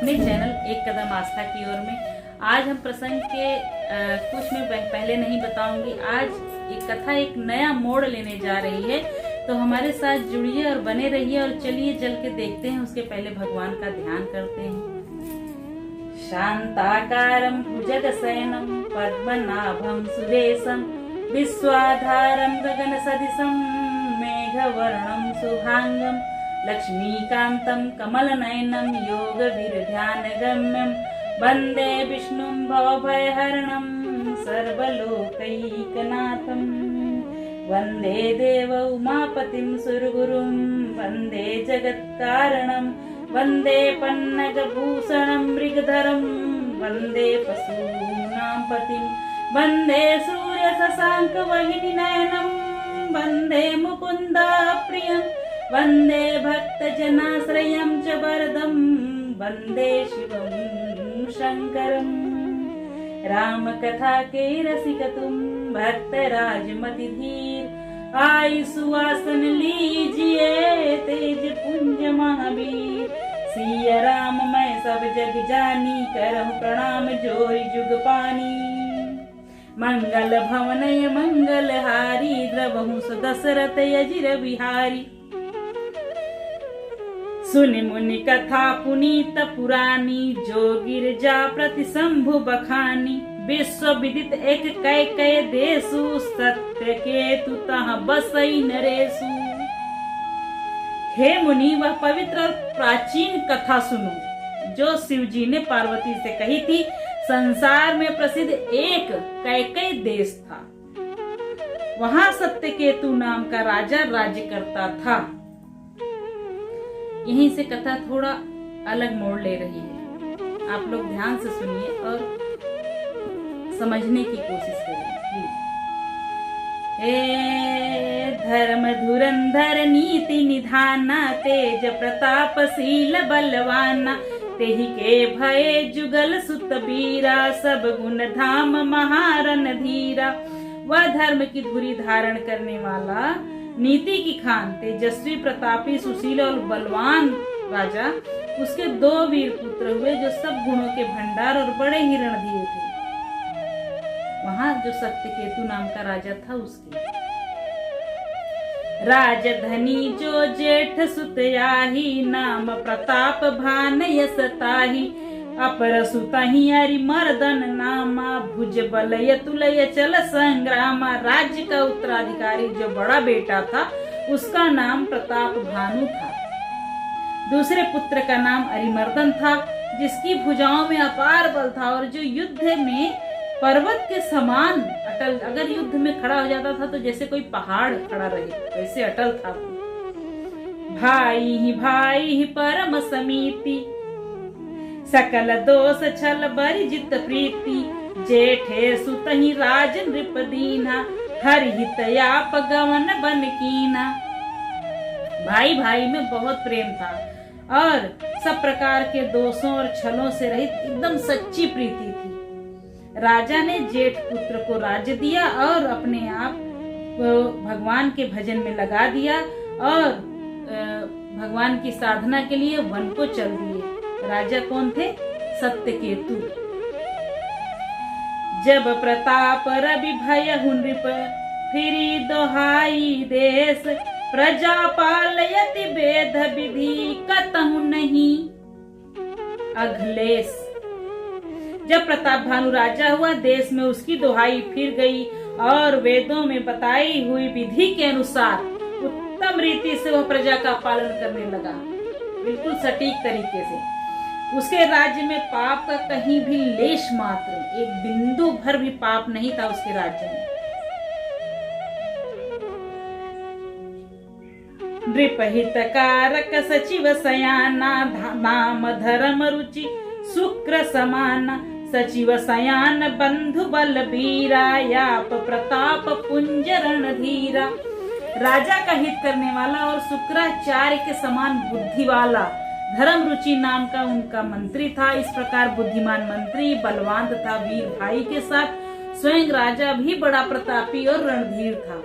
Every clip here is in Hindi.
अपने चैनल एक कदम आस्था की ओर में। आज हम प्रसंग के कुछ मैं पहले नहीं बताऊंगी। आज एक कथा एक नया मोड़ लेने जा रही है, तो हमारे साथ जुड़िए और बने रहिए। और चलिए चल के देखते हैं, उसके पहले भगवान का ध्यान करते हैं। शांताकारं भुजगशयनं पद्मनाभं सुरेशं विश्वाधारं गगनसदृशं मेघवर्णं शुभांगं लक्ष्मीकान्तं कमलनयनं योगविरध्यानगम्यं वन्दे विष्णुं भवभयहरणं सर्वलोकैकनाथं वन्दे देव उमापतिं सुरगुरुं वन्दे जगत्कारणं वन्दे पन्नगभूषणं मृगधरं वन्दे पशूनां पतिं वन्दे सूर्यशशाङ्कवाहिनीनयनं वन्दे मुकुन्दाप्रियं वन्दे भक्तजनाश्रयं च वरदं वन्दे शिवं शङ्करम्। रामकथा के रसिकतुम भक्तराजमतिधीर आयु सुवासन लीजिए तेज पुंज महावीर। सिया राम मैं सब जग जानी करहु प्रणाम जोरी जुग पानी। मंगल भवनय मंगल हारी द्रवहु दशरथ अजिर बिहारी। सुनि मुनि कथा पुनीत पुरानी जो गिरजा प्रति शंभु बखानी। विश्व विदित एक कै कै देशु सत्य केतु तहाँ बसई नरेशु। हे मुनि, वह पवित्र और प्राचीन कथा सुनो जो शिव जी ने पार्वती से कही थी। संसार में प्रसिद्ध एक कैकई देश था। वहां सत्यकेतु नाम का राजा राज्य करता था। यहीं से कथा थोड़ा अलग मोड़ ले रही है। आप लोग ध्यान से सुनिए और समझने की कोशिश करिए प्लीज। धर्म धुरंधर नीति निधाना तेज प्रतापशील बलवाना। तेहि के भय जुगल सुत बीरा सब गुण धाम महारन धीरा। वह धर्म की धुरी धारण करने वाला नीति की खान तेजस्वी प्रतापी सुशील और बलवान राजा। उसके दो वीर पुत्र हुए जो सब गुणों के भंडार और बड़े ही रणधीर थे। वहां जो सत्यकेतु नाम का राजा था उसके राजधनी जो जेठ सुतयाही नाम प्रताप भान यसताही। अपर सुतहि अरिमर्दन नामा भुज बलय तुलय चल संग्रामा। राज्य का उत्तराधिकारी जो बड़ा बेटा था उसका नाम प्रताप भानु था। दूसरे पुत्र का नाम अरिमर्दन था जिसकी भुजाओं में अपार बल था और जो युद्ध में पर्वत के समान अटल, अगर युद्ध में खड़ा हो जाता था तो जैसे कोई पहाड़ खड़ा रहे वैसे अटल था। भाई ही परम समीति सकल दोष छल बरिजित प्रीति। जेठे सुतहि राज नृप दीना हरि हितयाप गवन बन कीना। भाई भाई में बहुत प्रेम था और सब प्रकार के दोषों और छलों से रहित एकदम सच्ची प्रीति थी। राजा ने जेठ पुत्र को राज्य दिया और अपने आप को भगवान के भजन में लगा दिया और भगवान की साधना के लिए वन को चल दिए। राजा कौन थे? सत्यकेतु। जब प्रताप रवि भय नृप फिरी दोहाई देश। प्रजा पालयति वेद विधि कतहु नहीं अखिलेश। जब प्रताप भानु राजा हुआ देश में उसकी दोहाई फिर गई और वेदों में बताई हुई विधि के अनुसार उत्तम रीति से वह प्रजा का पालन करने लगा, बिल्कुल सटीक तरीके से। उसके राज्य में पाप का कहीं भी लेश मात्र, एक बिंदु भर भी पाप नहीं था उसके राज्य में। नृपहितकारक सचिव सयाना नाम धर्म रुचि शुक्र समाना। सचिव सयान बंधु बल बीरा याप प्रताप पुंज रणधीरा। राजा का हित करने वाला और शुक्राचार्य के समान बुद्धि वाला धर्म रुचि नाम का उनका मंत्री था। इस प्रकार बुद्धिमान मंत्री बलवान तथा वीर भाई के साथ स्वयं राजा भी बड़ा प्रतापी और रणधीर था।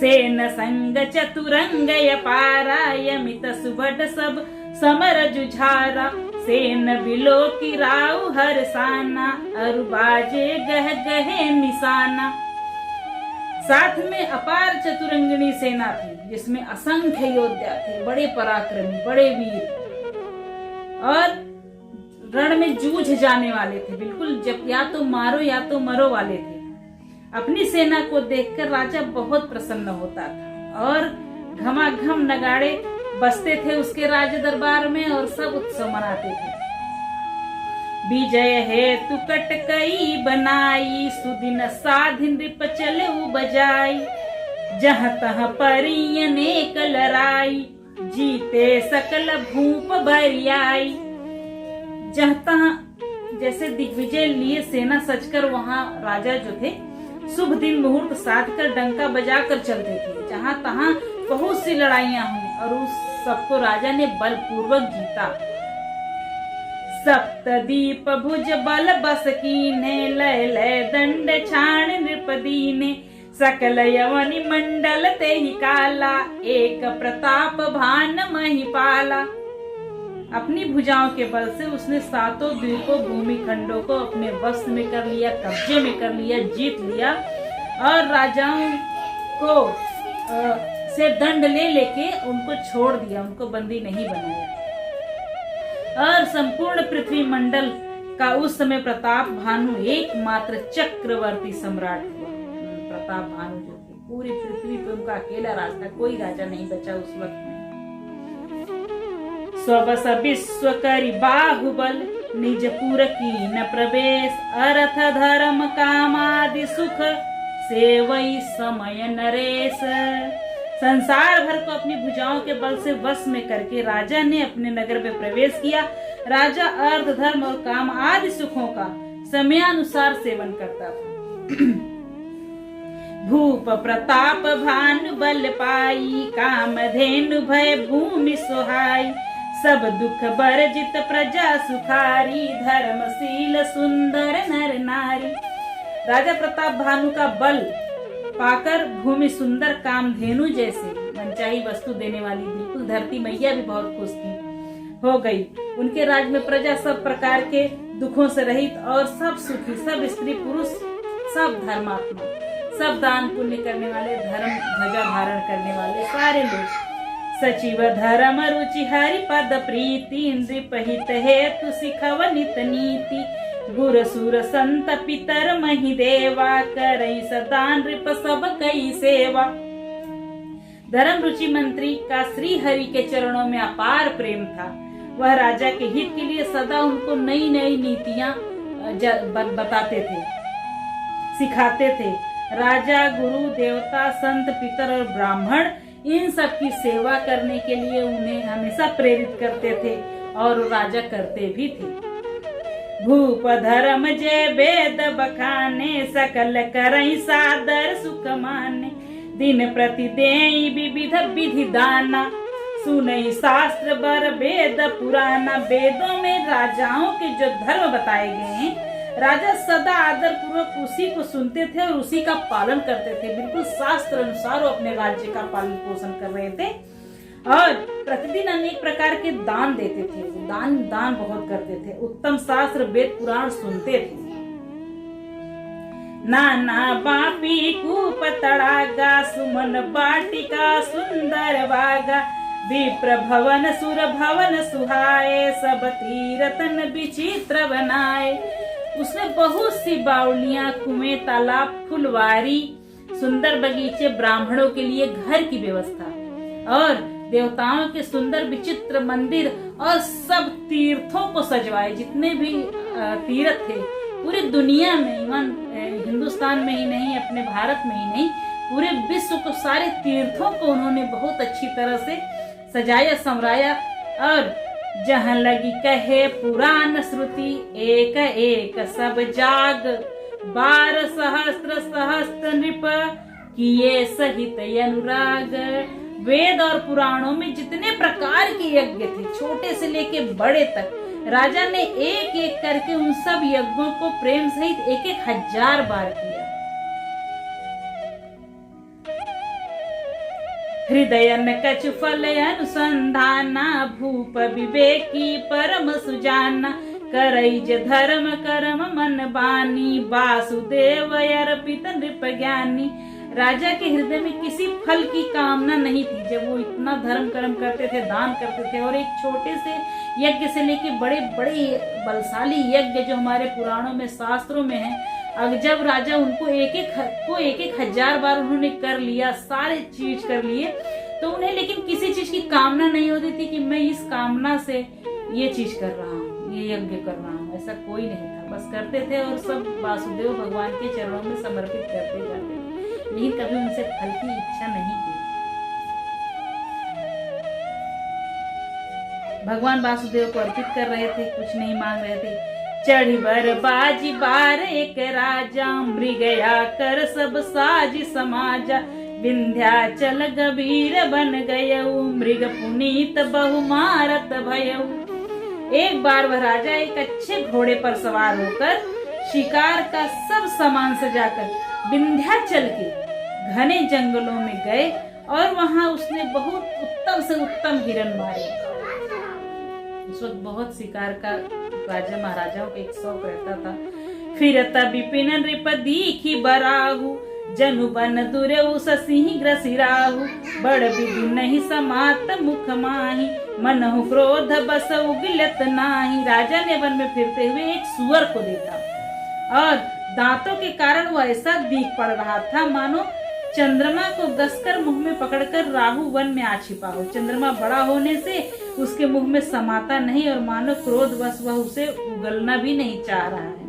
सेन संग चतुरंग पारा यमित सुबड सब समर जुझारा सेन बिलो की राव हर साना अरु बाजे गह गहे निशाना। साथ में अपार चतुरंगिणी सेना थी जिसमें असंख्य योद्धा थे, बड़े पराक्रमी, बड़े वीर और रण में जूझ जाने वाले थे, बिल्कुल जब या तो मारो या तो मरो वाले थे। अपनी सेना को देखकर राजा बहुत प्रसन्न होता था और घमाघम नगाड़े बजते थे उसके राज दरबार में और सब उत्सव मनाते थे। विजय हेतु कटकई बनाई सुदिन साधिन रिप चले बजाई जहाँ तहाँ परी अनेक लड़ाई जीते सकल भूप भरियाई। जहाँ तहाँ जैसे दिग्विजय लिए सेना सजकर वहाँ राजा जो थे शुभ दिन मुहूर्त साध कर डंका बजाकर चलते थे। जहाँ तहाँ बहुत सी लड़ाइयां हुई और उस सबको राजा ने बलपूर्वक जीता। सप्तदीप भुज बल बस कीने लय लय दंड छाण नृपदीने सकल यवनि मंडल ते ही काला एक प्रताप भान महिपाला। अपनी भुजाओं के बल से उसने सातों द्वीपों भूमि खंडों को अपने वश में कर लिया, कब्जे में कर लिया, जीत लिया और राजाओं को से दंड ले लेके उनको छोड़ दिया, उनको बंदी नहीं बनाया। और संपूर्ण पृथ्वी मंडल का उस समय प्रताप भानु एकमात्र चक्रवर्ती सम्राट हुआ। प्रताप भानु जो थे पूरी पृथ्वी पे उनका अकेला राज था, कोई राजा नहीं बचा उस वक्त में। स्वबस विश्व करी बाहुबल निज पुर की न प्रवेश अर्थ धर्म काम आदि सुख सेवई समय नरेश। संसार भर को अपनी भुजाओं के बल से वश में करके राजा ने अपने नगर में प्रवेश किया। राजा अर्थ धर्म और काम आदि सुखों का समयानुसार सेवन करता था। भूप प्रताप भानु बल पाई काम धेनु भय भूमि सुहाई सब दुख बरजित प्रजा सुखारी धर्मशील सुंदर नर नारी। राजा प्रताप भानु का बल पाकर भूमि सुंदर कामधेनु जैसे मनचाही वस्तु देने वाली बिल्कुल धरती मैया भी बहुत खुश थी हो गई। उनके राज में प्रजा सब प्रकार के दुखों से रहित और सब सुखी, सब स्त्री पुरुष, सब धर्मात्मा, सब दान पुण्य करने वाले, धर्म ध्वजा धारण करने वाले सारे लोग। सचिव धर्म रुचि हरि पद प्रीति नृप हित हेतु सिखव नित नीति गुर सुर संत पितर महि देवा करई सदा नृप सब कई सेवा। धर्म रुचि मंत्री का श्री हरि के चरणों में अपार प्रेम था। वह राजा के हित के लिए सदा उनको नई नई नीतियां बताते थे, सिखाते थे। राजा, गुरु, देवता, संत, पितर और ब्राह्मण इन सब की सेवा करने के लिए उन्हें हमेशा प्रेरित करते थे और राजा करते भी थे। भूप धर्म जय वेद बखाने सकल करई सादर सुख माने दिन प्रति देई विविध विधि दाना सुनई शास्त्र बर वेद पुराना। वेदों में राजाओं के जो धर्म बताए गए हैं राजा सदा आदर पूर्वक उसी को सुनते थे और उसी का पालन करते थे। बिल्कुल शास्त्र अनुसार वो अपने राज्य का पालन पोषण कर रहे थे और प्रतिदिन अनेक प्रकार के दान देते थे। दान बहुत करते थे। उत्तम शास्त्र वेद पुराण सुनते थे। नाना बापी कूप तड़ागा सुमन बाटिका सुंदर बागा विप्र भवन सुर भवन सुहाए सब तीरतन विचित्र बनाए। उसने बहुत सी बावलियां, कुएं, तालाब, फुलवारी, सुंदर बगीचे, ब्राह्मणों के लिए घर की व्यवस्था और देवताओं के सुंदर विचित्र मंदिर और सब तीर्थों को सजवाए। जितने भी तीर्थ थे पूरी दुनिया में, इवन हिंदुस्तान में ही नहीं, अपने भारत में ही नहीं, पूरे विश्व को सारे तीर्थों को उन्होंने बहुत अच्छी तरह से सजाया संवराया। और जहाँ लगी कहे पुराण श्रुति एक एक सब जाग 12 सहस्त्र सहस्त्र नृप किए सहित अनुराग। वेद और पुराणों में जितने प्रकार के यज्ञ थे छोटे से लेके बड़े तक राजा ने एक एक करके उन सब यज्ञों को प्रेम सहित 1,000 बार किया। हृदयन कछु फल अनुसंधाना भूप विवेकी परम सुजाना करैज धर्म कर्म मन बानी वासुदेव अर्पित नृप ज्ञानी। राजा के हृदय में किसी फल की कामना नहीं थी जब वो इतना धर्म कर्म करते थे, दान करते थे, और एक छोटे से यज्ञ से लेके बड़े बड़े बलशाली यज्ञ जो हमारे पुराणों में शास्त्रों में है, अब जब राजा उनको एक एक हजार बार उन्होंने कर लिया, सारे चीज कर लिए, तो उन्हें लेकिन किसी चीज की कामना नहीं होती थी कि मैं इस कामना से ये चीज कर रहा हूँ, ये यज्ञ कर रहा हूँ, ऐसा कोई नहीं था। बस करते थे और सब वासुदेव भगवान के चरणों में समर्पित करते जाते थे, लेकिन कभी उनसे फल की इच्छा नहीं की। भगवान वासुदेव को अर्पित कर रहे थे, कुछ नहीं मांग रहे थे। चढ़ी बर बाजी बार एक राजा, मृगया कर सब साज समाजा, विंध्याचल गंभीर बन गयऊ, मृग पुनीत बहु मारत भयऊ। एक बार वह राजा एक अच्छे घोड़े पर सवार होकर शिकार का सब सामान सजाकर विंध्याचल के घने जंगलों में गए और वहां उसने बहुत उत्तम से उत्तम हिरण मारे। उस वक्त बहुत शिकार का राजा महाराजाओं का एक शौक रहता था। फिर विपिन नृप दीखी बराहु, जनु बन दुरेऊ सिंह ग्रसिराहु, बड़ विधि नहीं समात मुख माही, मनहु क्रोध बस उगिलत नाही। राजा ने वन में फिरते हुए एक सुअर को देखा और दांतों के कारण वो ऐसा दिख पड़ रहा था मानो चंद्रमा को कसकर मुंह में पकड़कर राहु वन में आ छिपा हो। चंद्रमा बड़ा होने से उसके मुंह में समाता नहीं और मानो क्रोधवश वह उसे उगलना भी नहीं चाह रहा है।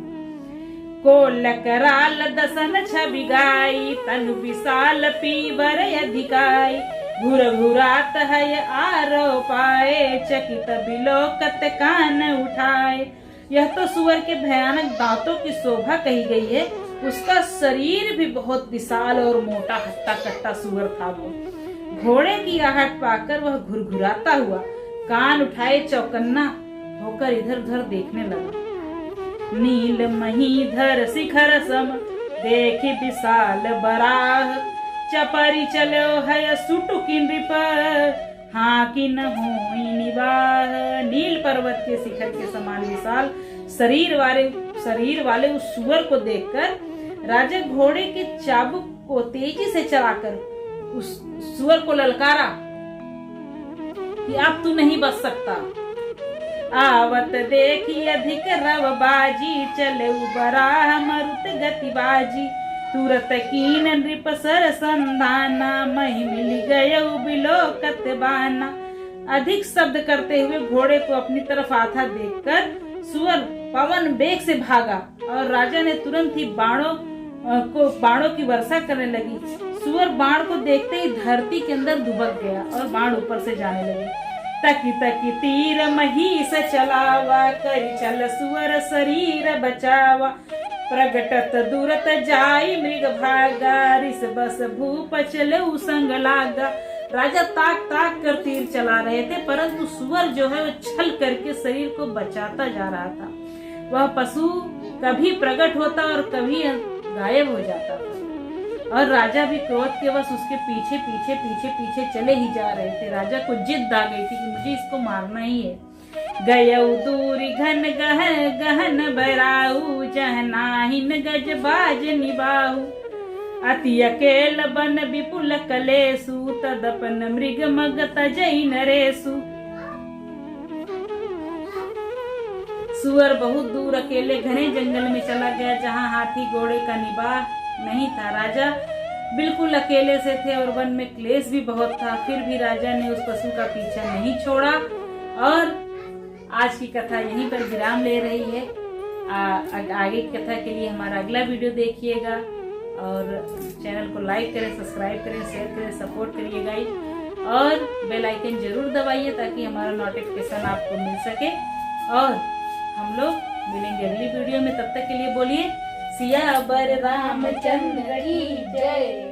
कोल कराल दसन छवि गाई, तनु विशाल पीवर अधिकाई, घुर घुरात है आरो पाए, चकित बिलोकत कान उठाए। यह तो सुअर के भयानक दांतों की शोभा कही गई है। उसका शरीर भी बहुत विशाल और मोटा हट्टा कट्टा सुअर था। वो घोड़े की आहट पाकर वह घुरघुराता हुआ कान उठाए चौकन्ना होकर इधर उधर देखने लगा। नील महीधर शिखर सम देखी विशाल बराह, चपरी चलो है सुटुकी नृप, हाँ कि न होई निवाह। नील पर्वत के शिखर के समान विशाल शरीर वाले उस सुअर को देखकर राजा घोड़े के चाबुक को तेजी से चलाकर उस सुअर को ललकारा कि अब तू नहीं बच सकता। आवत देखी अधिक रव बाजी, चले बराह मरुत गति बाजी, तुरत कीन नृप सर संधाना, मही मिल गयऊ बिलोकत बाना। अधिक शब्द करते हुए घोड़े को अपनी तरफ आता देखकर सुअर पवन वेग से भागा और राजा ने तुरंत ही बाणों की वर्षा करने लगी। सुअर बाण को देखते ही धरती के अंदर दुबक गया और बाण ऊपर से जाने लगे। तकी तकी तीर महीस चलावा, करी चल सुअर शरीर बचावा, प्रगटत दूरत जाई मृग भागा, रिस बस भूप चले संग लागा। राजा ताक ताक कर तीर चला रहे थे, परंतु सुअर जो है वो छल करके शरीर को बचाता जा रहा था। वह पशु कभी प्रकट होता और कभी गायब हो जाता था और राजा भी क्रोध के वश उसके पीछे पीछे पीछे पीछे चले ही जा रहे थे। राजा को जिद आ गई थी कि मुझे इसको मारना ही है। गयऊ दूरी घन गहन बराऊ, जहनाहिन गज बाज निबाहु, अति अकेल बन विपुल कलेसु, तदपन मृग मग तजई नरेसु। सुअर बहुत दूर अकेले घने जंगल में चला गया जहाँ हाथी घोड़े का निवाह नहीं था। राजा बिल्कुल अकेले से थे और वन में क्लेश भी बहुत था। फिर भी राजा ने उस पशु का पीछा नहीं छोड़ा और आज की कथा यहीं पर विराम ले रही है। आगे की कथा के लिए हमारा अगला वीडियो देखिएगा और चैनल को लाइक करें, सब्सक्राइब करें, शेयर करें, सपोर्ट करिएगा और बेल आइकन जरूर दबाइए ताकि हमारा नोटिफिकेशन आपको मिल सके। और हम लोग मिलेंगे अगली वीडियो में, तब तक के लिए बोलिए सियावर रामचंद्र की जय।